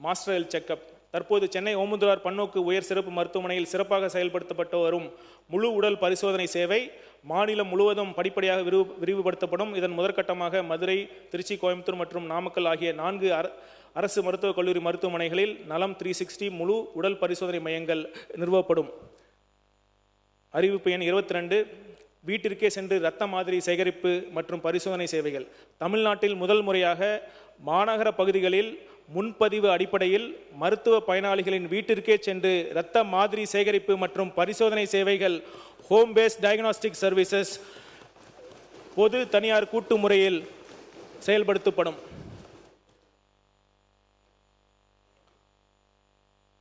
Master health checkup. தற்போது சென்னை ஓமந்தூரார் பன்னோக்கு உயர் சிறப்பு மருத்துவமனையில் சிறப்பாக செயல்படுத்தப்பட்டு வரும் முழு உடல் பரிசோதனை சேவை மாநிலம் முழுவதும் படிப்படியாக விரிவுபடுத்தப்படும். இதன் முதற்கட்டமாக மதுரை, திருச்சி, கோயம்புத்தூர் மற்றும் நாமக்கல் ஆகிய 4 அரசு மருத்துவக் கல்லூரி மருத்துவமனைகளில் நலம் 360 முழு உடல் பரிசோதனை மையங்கள் நிறுவப்படும். அறிவிப்பு எண் 22. வீட்டிற்கே சென்று இரத்த மாதிரி சேகரிப்பு மற்றும் பரிசோதனை சேவைகள். தமிழ்நாட்டில் முதல் முறையாக மாநகர பகுதிகளில் முன்பதிவு அடிப்படையில் மருத்துவ பயனாளிகளின் வீட்டிற்கே சென்று இரத்த மாதிரி சேகரிப்பு மற்றும் பரிசோதனை சேவைகள் ஹோம் பேஸ்ட் டயக்னாஸ்டிக் சர்வீசஸ் பொது தனியார் கூட்டு முறையில் செயல்படுத்தப்படும்.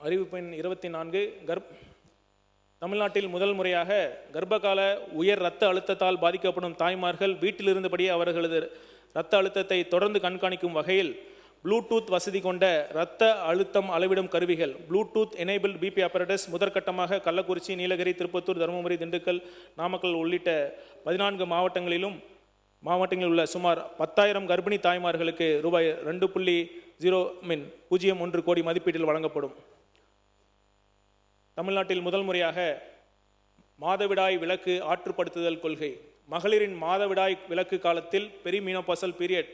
அறிவிப்பு எண் 24. தமிழ்நாட்டில் முதல் முறையாக கர்ப்பகால உயர் இரத்த அழுத்தத்தால் பாதிக்கப்படும் தாய்மார்கள் வீட்டிலிருந்தபடியே அவர்களது இரத்த அழுத்தத்தை தொடர்ந்து கண்காணிக்கும் வகையில் ப்ளூடூத் வசதி கொண்ட இரத்த அழுத்தம் அளவிடும் கருவிகள் ப்ளூடூத் எனேபிள் பிபி apparatus முதற்கட்டமாக கள்ளக்குறிச்சி, நீலகிரி, திருப்பத்தூர், தருமபுரி, திண்டுக்கல், நாமக்கல் உள்ளிட்ட 14 மாவட்டங்களில் உள்ள சுமார் 10,000 கர்ப்பிணி தாய்மார்களுக்கு ரூபாய் 2.01 கோடி மதிப்பீட்டில் வழங்கப்படும். தமிழ்நாட்டில் முதல் முறையாக மாதவிடாய் விலக்கு ஆற்றுப்படுத்துதல் கொள்கை. மகளிரின் மாதவிடாய் விலக்கு காலத்தில் பெரிமீனோபாசல் பீரியட்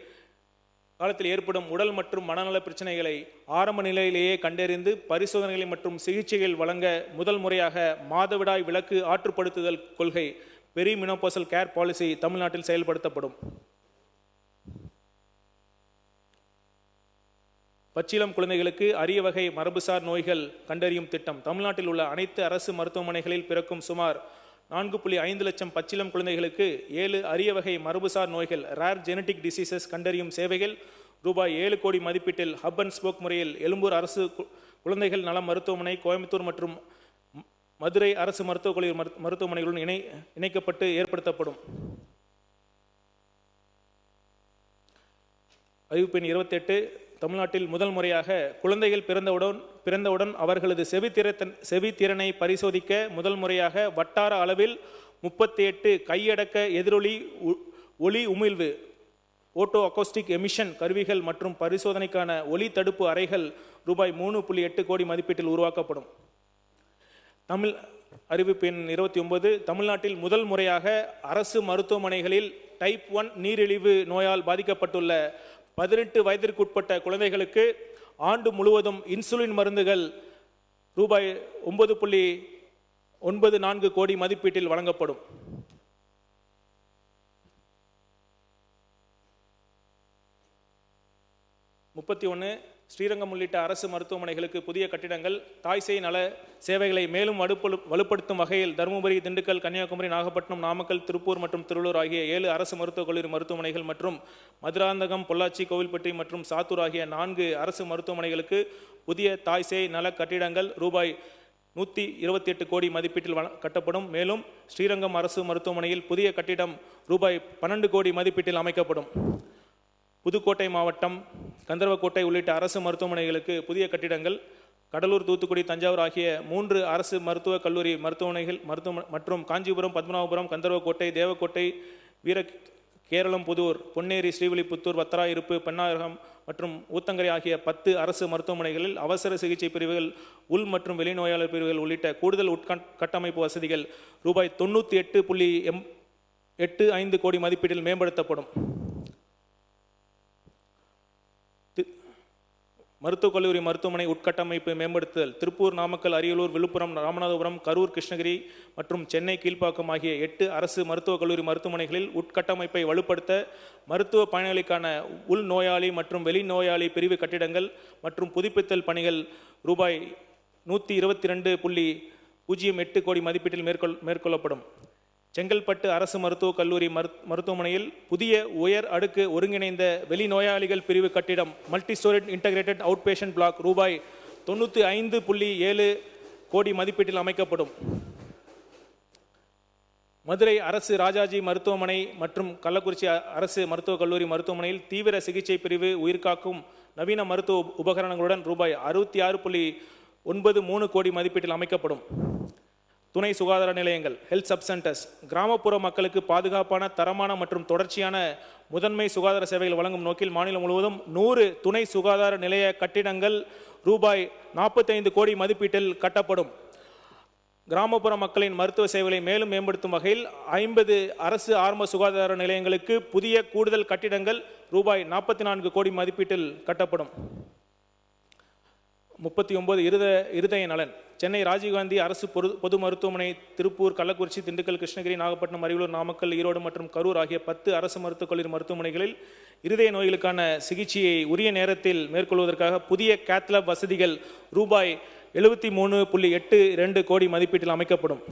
காலத்தில் ஏற்படும் உடல் மற்றும் மனநல பிரச்சனைகளை ஆரம்ப நிலையிலேயே கண்டறிந்து பரிசோதனைகளை மற்றும் சிகிச்சைகள் வழங்க முதல் முறையாக மாதவிடாய் விலக்கு ஆற்றுப்படுத்துதல் கொள்கை பெரிமீனோபாசல் கேர் பாலிசி தமிழ்நாட்டில் செயல்படுத்தப்படும். பச்சிளம் குழந்தைகளுக்கு அரிய வகை மரபுசார் நோய்கள் கண்டறியும் திட்டம். தமிழ்நாட்டில் உள்ள அனைத்து அரசு மருத்துவமனைகளில் பிறக்கும் சுமார் 4.5 லட்சம் பச்சிளம் குழந்தைகளுக்கு 7 அரிய வகை மரபுசார் நோய்கள் ரேர் ஜெனடிக் டிசீசஸ் கண்டறியும் சேவைகள் ரூபாய் 7 கோடி மதிப்பீட்டில் ஹப் அண்ட் ஸ்போக் முறையில் எழும்பூர் அரசு குழந்தைகள் நல மருத்துவமனை, கோயம்புத்தூர் மற்றும் மதுரை அரசு மருத்துவக் கல்லூரி மருத்துவமனைகளுடன் இணைக்கப்பட்டு ஏற்படுத்தப்படும். அறிவிப்பு எண் 28. தமிழ்நாட்டில் முதல் முறையாக குழந்தைகள் பிறந்தவுடன் அவர்களது செவித்திறனை பரிசோதிக்க முதல் முறையாக வட்டார அளவில் 38 கையடக்க எதிரொலி ஒளி உமிழ்வு ஓட்டோ அக்கோஸ்டிக் எமிஷன் கருவிகள் மற்றும் பரிசோதனைக்கான ஒலி தடுப்பு அறைகள் ரூபாய் 3.8 கோடி மதிப்பீட்டில் உருவாக்கப்படும். அறிவிப்பு எண் 29. தமிழ்நாட்டில் முதல் முறையாக அரசு மருத்துவமனைகளில் டைப் 1 நீரிழிவு நோயால் பாதிக்கப்பட்டுள்ள 18 வயதிற்குட்பட்ட குழந்தைகளுக்கு ஆண்டு முழுவதும் இன்சுலின் மருந்துகள் ரூபாய் 9.94 கோடி மதிப்பீட்டில் வழங்கப்படும். ஸ்ரீரங்கம் உள்ளிட்ட அரசு மருத்துவமனைகளுக்கு புதிய கட்டிடங்கள். தாய்சேய் நல சேவைகளை மேலும் வலுப்படுத்தும் வகையில் தருமபுரி, திண்டுக்கல், கன்னியாகுமரி, நாகப்பட்டினம், நாமக்கல், திருப்பூர் மற்றும் திருவள்ளூர் ஆகிய 7 அரசு மருத்துவக் கல்லூரி மருத்துவமனைகள் மற்றும் மதுராந்தகம், பொள்ளாச்சி, கோவில்பட்டி மற்றும் சாத்தூர் ஆகிய 4 அரசு மருத்துவமனைகளுக்கு புதிய தாய்சேய் நல கட்டிடங்கள் ரூபாய் 128 கோடி மதிப்பீட்டில் கட்டப்படும். மேலும் ஸ்ரீரங்கம் அரசு மருத்துவமனையில் புதிய கட்டிடம் ரூபாய் 12 கோடி மதிப்பீட்டில் அமைக்கப்படும். புதுக்கோட்டை மாவட்டம் கந்தர்வக்கோட்டை உள்ளிட்ட அரசு மருத்துவமனைகளுக்கு புதிய கட்டிடங்கள். கடலூர், தூத்துக்குடி, தஞ்சாவூர் ஆகிய 3 அரசு மருத்துவக் கல்லூரி மருத்துவமனைகள் மற்றும் காஞ்சிபுரம், பத்மநாபபுரம், கந்தர்வக்கோட்டை, தேவக்கோட்டை, கேரளம், புதூர், பொன்னேரி, ஸ்ரீவில்லிபுத்தூர், வத்தராயிருப்பு, பெண்ணாயிரம் மற்றும் ஊத்தங்கரை ஆகிய 10 அரசு மருத்துவமனைகளில் அவசர சிகிச்சை பிரிவுகள், உள் மற்றும் வெளிநோயாளர் பிரிவுகள் உள்ளிட்ட கூடுதல் உட்கட்டமைப்பு வசதிகள் ரூபாய் 98.85 கோடி மதிப்பீட்டில் மேம்படுத்தப்படும். மருத்துவக் கல்லூரி மருத்துவமனை உட்கட்டமைப்பு மேம்படுத்துதல். திருப்பூர், நாமக்கல், அரியலூர், விழுப்புரம், ராமநாதபுரம், கரூர், கிருஷ்ணகிரி மற்றும் சென்னை கீழ்ப்பாக்கம் ஆகிய 8 அரசு மருத்துவக் கல்லூரி மருத்துவமனைகளில் உட்கட்டமைப்பை வலுப்படுத்த மருத்துவ பயனாளிக்கான உள் நோயாளி மற்றும் வெளிநோயாளி பிரிவு கட்டிடங்கள் மற்றும் புதுப்பித்தல் பணிகள் ரூபாய் 122.08 கோடி மதிப்பீட்டில் மேற்கொள்ளப்படும். செங்கல்பட்டு அரசு மருத்துவக் கல்லூரி மருத்துவமனையில் புதிய உயர் அடுக்கு ஒருங்கிணைந்த வெளிநோயாளிகள் பிரிவு கட்டிடம் multi storage integrated out patient block ரூபாய் 95.7 கோடி மதிப்பீட்டில் அமைக்கப்படும். மதுரை அரசு ராஜாஜி மருத்துவமனை மற்றும் கள்ளக்குறிச்சி அரசு மருத்துவக் கல்லூரி மருத்துவமனையில் தீவிர சிகிச்சை பிரிவு உயிர்காக்கும் நவீன மருத்துவ உபகரணங்களுடன் ரூபாய் 66.93 கோடி மதிப்பீட்டில் அமைக்கப்படும். துணை சுகாதார நிலையங்கள், ஹெல்த் சப் சென்டர்ஸ். கிராமப்புற மக்களுக்கு பாதுகாப்பான, தரமான மற்றும் தொடர்ச்சியான முதன்மை சுகாதார சேவைகள் வழங்கும் நோக்கில் மாநிலம் முழுவதும் 100 துணை சுகாதார நிலைய கட்டிடங்கள் ரூபாய் 45 கோடி மதிப்பீட்டில் கட்டப்படும். கிராமப்புற மக்களின் மருத்துவ சேவைகளை மேலும் மேம்படுத்தும் வகையில் 50 அரசு ஆரம்ப சுகாதார நிலையங்களுக்கு புதிய கூடுதல் கட்டிடங்கள் ரூபாய் 44 கோடி மதிப்பீட்டில் கட்டப்படும். 39 இருதய நலன். சென்னை ராஜீவ்காந்தி அரசு பொது மருத்துவமனை, திருப்பூர், கள்ளக்குறிச்சி, திண்டுக்கல், கிருஷ்ணகிரி, நாகப்பட்டினம், அரியலூர், நாமக்கல், ஈரோடு மற்றும் கரூர் ஆகிய 10 அரசு மருத்துவக் கல்லூரி மருத்துவமனைகளில் இருதய நோய்களுக்கான சிகிச்சையை உரிய நேரத்தில் மேற்கொள்வதற்காக புதிய கேத்லாப் வசதிகள் ரூபாய் 73.82 கோடி மதிப்பீட்டில் அமைக்கப்படும்.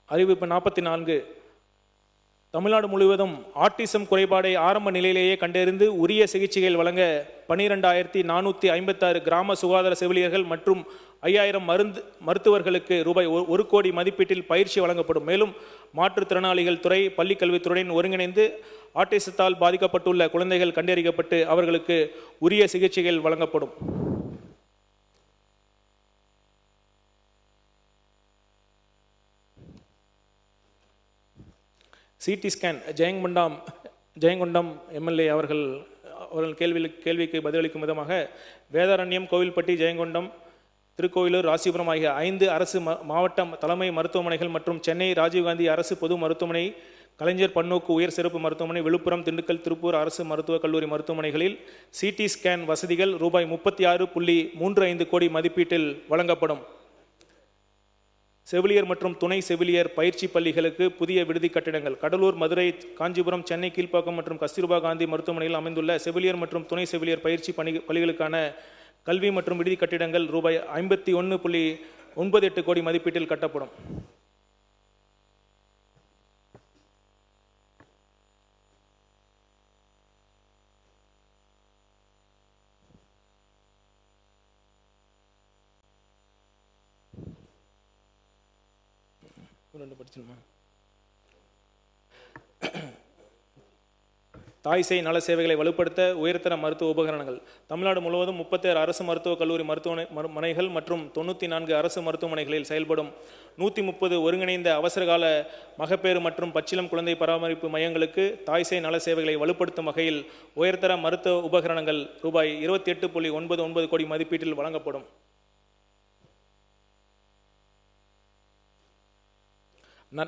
அறிவிப்பு 44. தமிழ்நாடு முழுவதும் ஆட்டிசம் குறைபாடை ஆரம்ப நிலையிலேயே கண்டறிந்து உரிய சிகிச்சைகள் வழங்க 12,456 கிராம சுகாதார செவிலியர்கள் மற்றும் 5,000 மருத்துவர்களுக்கு ரூபாய் 1 கோடி மதிப்பீட்டில் பயிற்சி வழங்கப்படும். மேலும் மாற்றுத்திறனாளிகள் துறை, பள்ளிக்கல்வித்துறையுடன் ஒருங்கிணைந்து ஆட்டிசத்தால் பாதிக்கப்பட்டுள்ள குழந்தைகள் கண்டறியப்பட்டு அவர்களுக்கு உரிய சிகிச்சைகள் வழங்கப்படும். CT scan. ஜெயங்கொண்டம் எம்எல்ஏ அவர்கள் கேள்விக்கு பதிலளிக்கும் விதமாக வேதாரண்யம், கோவில்பட்டி, ஜெயங்கொண்டம், திருக்கோயிலூர், ராசிபுரம் ஆகிய 5 அரசு மாவட்ட தலைமை மருத்துவமனைகள் மற்றும் சென்னை ராஜீவ்காந்தி அரசு பொது மருத்துவமனை, கலைஞர் பன்னோக்கு உயர் சிறப்பு மருத்துவமனை, விழுப்புரம், திண்டுக்கல், திருப்பூர் அரசு மருத்துவக் கல்லூரி மருத்துவமனைகளில் சிடி ஸ்கேன் வசதிகள் ரூபாய் 36.35 கோடி மதிப்பீட்டில் வழங்கப்படும். செவிலியர் மற்றும் துணை செவிலியர் பயிற்சி பள்ளிகளுக்கு புதிய விடுதி கட்டிடங்கள். கடலூர், மதுரை, காஞ்சிபுரம், சென்னை கீழ்ப்பாக்கம் மற்றும் கஸ்தூர்பா காந்தி மருத்துவமனையில் அமைந்துள்ள செவிலியர் மற்றும் துணை செவிலியர் பயிற்சி பள்ளிகளுக்கான கல்வி மற்றும் விடுதி கட்டிடங்கள் ரூபாய் 51.98 கோடி மதிப்பீட்டில் கட்டப்படும். தாய்சேய் நல சேவைகளை வலுப்படுத்த உயர்தர மருத்துவ உபகரணங்கள். தமிழ்நாடு முழுவதும் 36 அரசு மருத்துவக் கல்லூரி மருத்துவமனைகள் மற்றும் 94 அரசு மருத்துவமனைகளில் செயல்படும் 130 ஒருங்கிணைந்த அவசரகால மகப்பேறு மற்றும் பச்சிளம் குழந்தை பராமரிப்பு மையங்களுக்கு தாய்சேய் நல சேவைகளை வலுப்படுத்தும் வகையில் உயர்தர மருத்துவ உபகரணங்கள் ரூபாய் 28.99 கோடி மதிப்பீட்டில் வழங்கப்படும்.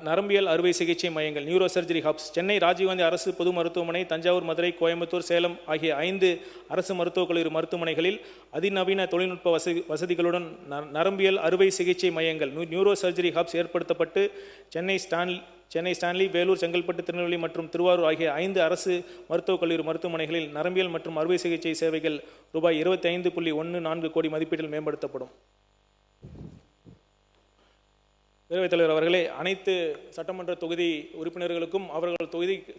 நரம்பியல் அறுவை சிகிச்சை மையங்கள். Neuro surgery hubs. Chennai Rajiv Gandhi அரசு பொது மருத்துவமனை, தஞ்சாவூர், மதுரை, கோயம்புத்தூர், சேலம் ஆகிய 5 அரசு மருத்துவக் கல்லூரி மருத்துவமனைகளில் அதிநவீன தொழில்நுட்ப வசதிகளுடன் நரம்பியல் அறுவை சிகிச்சை மையங்கள் நியூரோ சர்ஜரி ஹப்ஸ் ஏற்படுத்தப்பட்டு சென்னை ஸ்டான்லி, வேலூர், செங்கல்பட்டு, திருநெல்வேலி மற்றும் திருவாரூர் ஆகிய 5 அரசு மருத்துவக் கல்லூரி மருத்துவமனைகளில் நரம்பியல் மற்றும் அறுவை சிகிச்சை சேவைகள் ரூபாய் 25.14 கோடி மதிப்பீட்டில் மேம்படுத்தப்படும். பேரவைத் தலைவர் அவர்களே, அனைத்து சட்டமன்ற தொகுதி உறுப்பினர்களுக்கும் அவர்கள்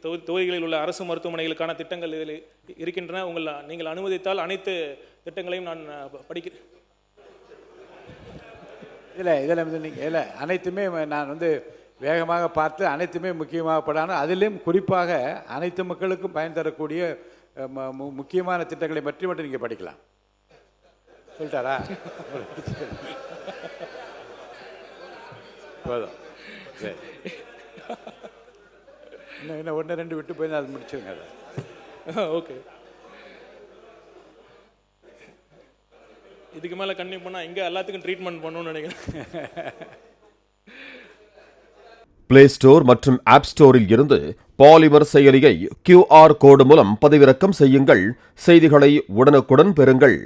தொகுதிகளில் உள்ள அரசு மருத்துவமனைகளுக்கான திட்டங்கள் இதில் இருக்கின்றன. நீங்கள் அனுமதித்தால் அனைத்து திட்டங்களையும் நான் படிக்கிறேன். இல்லை அனைத்துமே நான் வேகமாக பார்த்து அனைத்துமே முக்கியமாகப்படாமல் அதிலும் குறிப்பாக அனைத்து மக்களுக்கும் பயன் தரக்கூடிய முக்கியமான திட்டங்களை பற்றி மட்டும் நீங்கள் படிக்கலாம். சொல்லிட்டாரா? போதும். சரி, இன்னும் 1-2 விட்டு போய் அது முடிச்சுங்க. ஓகே, இதுக்கு மேலே கண்டினியூ பண்ணால் இங்கே எல்லாத்துக்கும் ட்ரீட்மெண்ட் பண்ணணும்னு நினைக்கிறேன். பிளே ஸ்டோர் மற்றும் ஆப் ஸ்டோரில் இருந்து பாலிமர் செயலியை QR கோடு மூலம் பதிவிறக்கம் செய்யுங்கள். செய்திகளை உடனுக்குடன் பெறுங்கள்.